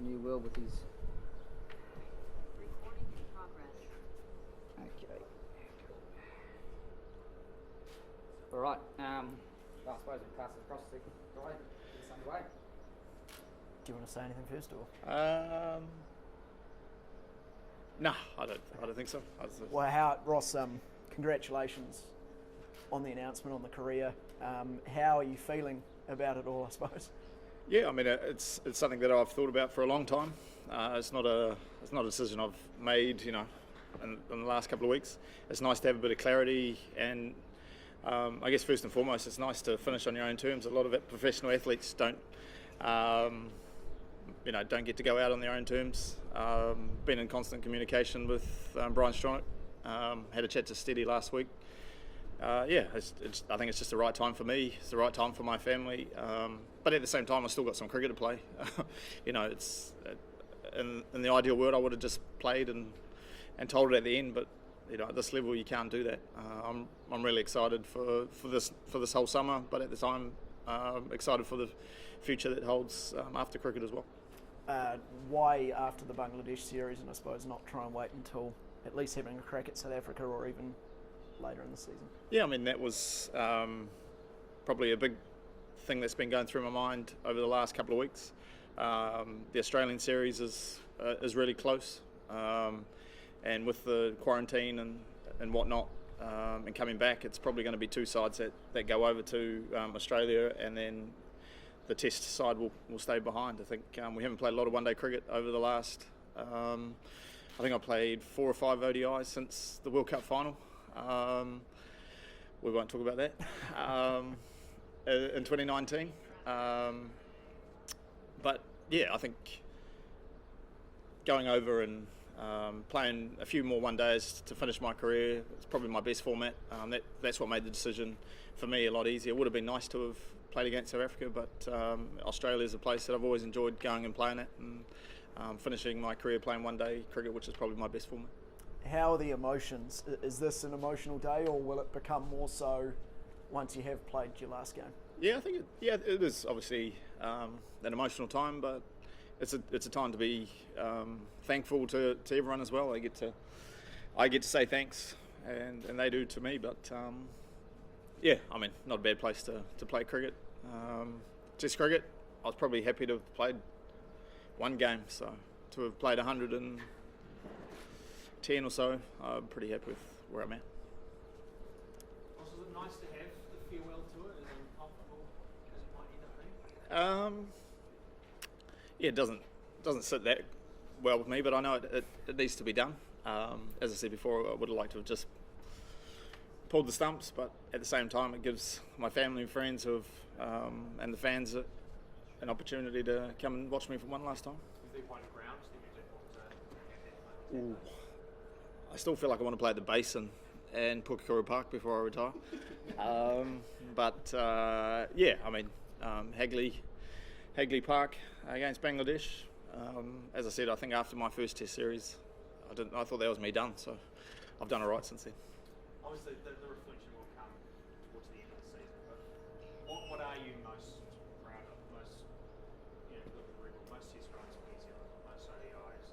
New World with his... Recording in progress. Okay. All right. I suppose we pass it across to Guy. Get this underway. Do you want to say anything first, or? No, I don't think so. Well, Ross, congratulations on the announcement, on the career. How are you feeling about it all, I suppose? Yeah, I mean, it's something that I've thought about for a long time. It's not a decision I've made, in the last couple of weeks. It's nice to have a bit of clarity, and I guess first and foremost, it's nice to finish on your own terms. A lot of professional athletes don't get to go out on their own terms. Been in constant communication with Brian Stronach. Had a chat to Steady last week. I think it's just the right time for me. It's the right time for my family. But at the same time, I've still got some cricket to play. It's in the ideal world, I would have just played and told it at the end. But at this level, you can't do that. I'm really excited for this whole summer. But at the time, excited for the future that holds after cricket as well. Why after the Bangladesh series, and I suppose not try and wait until at least having a crack at South Africa or even later in the season? Yeah, I mean, that was probably a big thing that's been going through my mind over the last couple of weeks. The Australian series is really close, and with the quarantine and whatnot, and coming back, it's probably going to be two sides that go over to Australia, and then the test side will stay behind. I think we haven't played a lot of one-day cricket over the last... I think I played 4 or 5 ODIs since the World Cup final. We won't talk about that. In 2019. But yeah, I think going over and playing a few more one days to finish my career, it's probably my best format. That's what made the decision for me a lot easier. It would have been nice to have played against South Africa, but Australia is a place that I've always enjoyed going and playing at, and finishing my career playing one day cricket, which is probably my best format. How are the emotions? Is this an emotional day, or will it become more so once you have played your last game? Yeah, I think it is obviously an emotional time, but it's a time to be thankful to everyone as well. I get to say thanks, and they do to me. But not a bad place to play cricket. Test cricket, I was probably happy to have played one game. So to have played 110 or so, I'm pretty happy with where I'm at. Was it nice to have the farewell tour as uncomfortable as it might end up being? It doesn't sit that well with me, but I know it needs to be done. As I said before, I would have liked to have just pulled the stumps, but at the same time, it gives my family and friends and the fans an opportunity to come and watch me for one last time. Was there one ground that you didn't want to have? I still feel like I want to play at the Basin and Pukekura Park before I retire. Hagley Park against Bangladesh. As I said, I think after my first Test series, I thought that was me done. So I've done all right since then. Obviously, the reflection will come towards the end of the season. But what are you most proud of? Most, look at the record, most Test runs for New Zealand, most ODIs,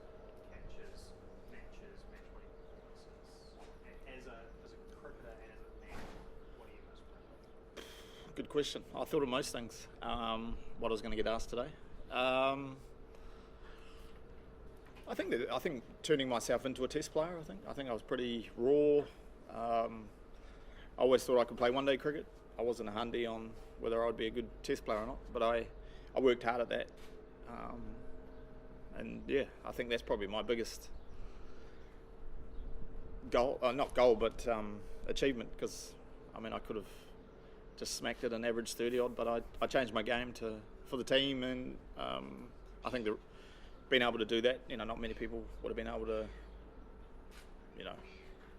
catches, match winning performances. As a cricketer and as a man, what are you most proud of? Good question. I thought of most things. What I was going to get asked today. I think turning myself into a Test player. I think I was pretty raw. I always thought I could play one-day cricket. I wasn't a handy on whether I'd be a good Test player or not, but I worked hard at that. I think that's probably my biggest goal. Not goal, but achievement. Because I could have just smacked it and averaged 30 odd, but I changed my game for the team, and I think being able to do that, not many people would have been able to,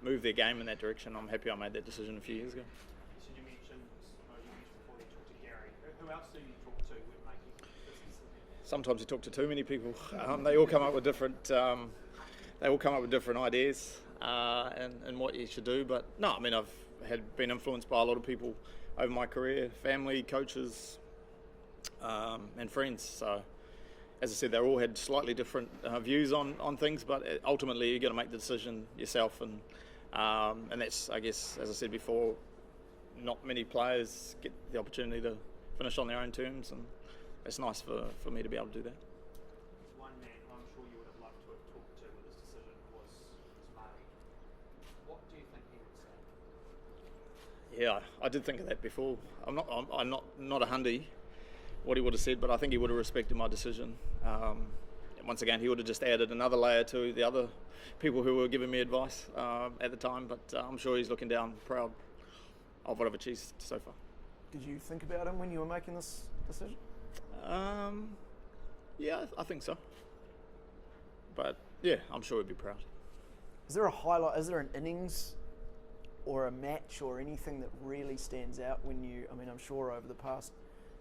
move their game in that direction. I'm happy I made that decision a few years ago. So you mentioned before you talked to Gary. Who else do you talk to when making decisions? Sometimes you talk to too many people. They all come up with different. Ideas and what you should do. But no, I've been influenced by a lot of people over my career, family, coaches, and friends. So as I said, they all had slightly different views on things, but ultimately you've got to make the decision yourself, and that's, I guess, as I said before, not many players get the opportunity to finish on their own terms, and it's nice for me to be able to do that. One man I'm sure you would have loved to have talked to with this decision was Marty. What do you think he would say? Yeah, I did think of that before. I'm not a hundy, what he would have said, but I think he would have respected my decision. Once again, he would have just added another layer to the other people who were giving me advice at the time, but I'm sure he's looking down proud of what I've achieved so far. Did you think about him when you were making this decision? Yeah, I think so. But yeah, I'm sure he'd be proud. Is there a highlight, is there an innings or a match or anything that really stands out when you, I mean, I'm sure over the past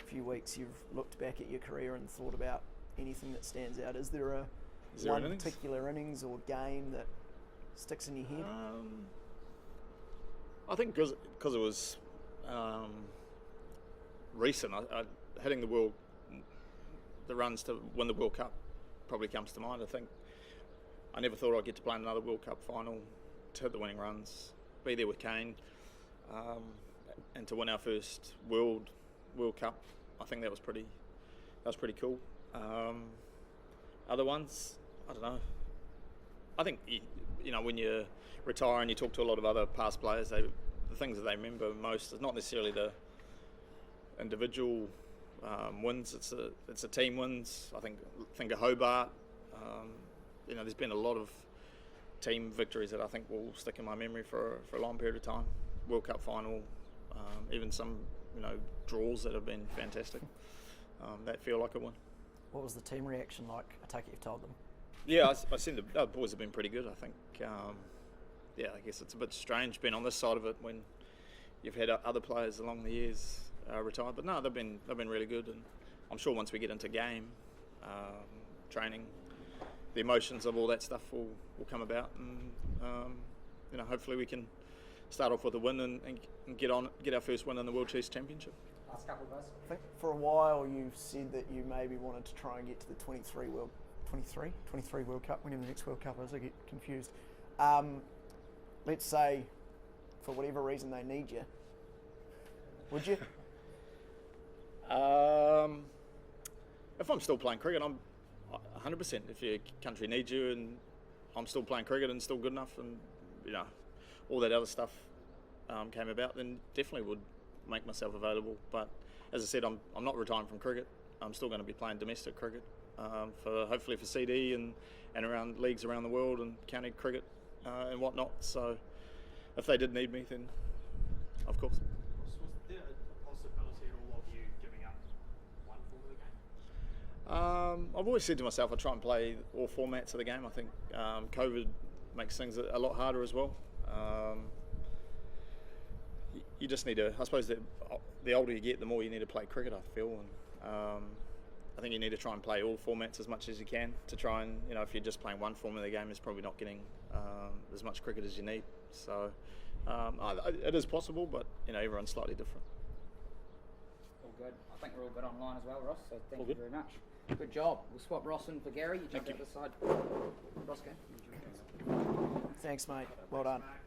few weeks you've looked back at your career and thought about anything that stands out. Is there one particular innings or game that sticks in your head? I think because it was recent, hitting the runs to win the World Cup probably comes to mind. I think I never thought I'd get to play in another World Cup final, to hit the winning runs, be there with Kane, and to win our first World Cup. I think that was pretty cool. Other ones, I don't know. I think when you retire and you talk to a lot of other past players, the things that they remember most is not necessarily the individual wins. It's a team wins. I think of Hobart. There's been a lot of team victories that I think will stick in my memory for a long period of time. World Cup final, even some draws that have been fantastic. That feel like a win. What was the team reaction like? I take it you've told them. Yeah, I seen the boys have been pretty good. I think. I guess it's a bit strange being on this side of it when you've had other players along the years retired. But no, they've been really good, and I'm sure once we get into game training, the emotions of all that stuff will come about, and hopefully we can start off with a win and get our first win in the World Chess Championship. Last couple of guys. I think for a while you've said that you maybe wanted to try and get to the 23 World Cup, whenever the next World Cup is. I get confused. Let's say, for whatever reason, they need you. Would you? If I'm still playing cricket, I'm 100%. If your country needs you and I'm still playing cricket and still good enough, and all that other stuff came about, then definitely would make myself available. But as I said, I'm not retiring from cricket. I'm still going to be playing domestic cricket hopefully for CD and around leagues around the world and county cricket and whatnot. So if they did need me, then of course. Was there a possibility at all of you giving up one form of the game? I've always said to myself I try and play all formats of the game. I think COVID makes things a lot harder as well. You just need to, I suppose the older you get, the more you need to play cricket, I feel, and I think you need to try and play all formats as much as you can to try and, if you're just playing one form of the game, it's probably not getting as much cricket as you need. So it is possible, but everyone's slightly different. All good. I think we're all good online as well, Ross, so thank All you good. very much. Good job. We'll swap Ross in for Gary. You jump Thank out the side. Ross, go. Thanks, mate. Well done. Mark.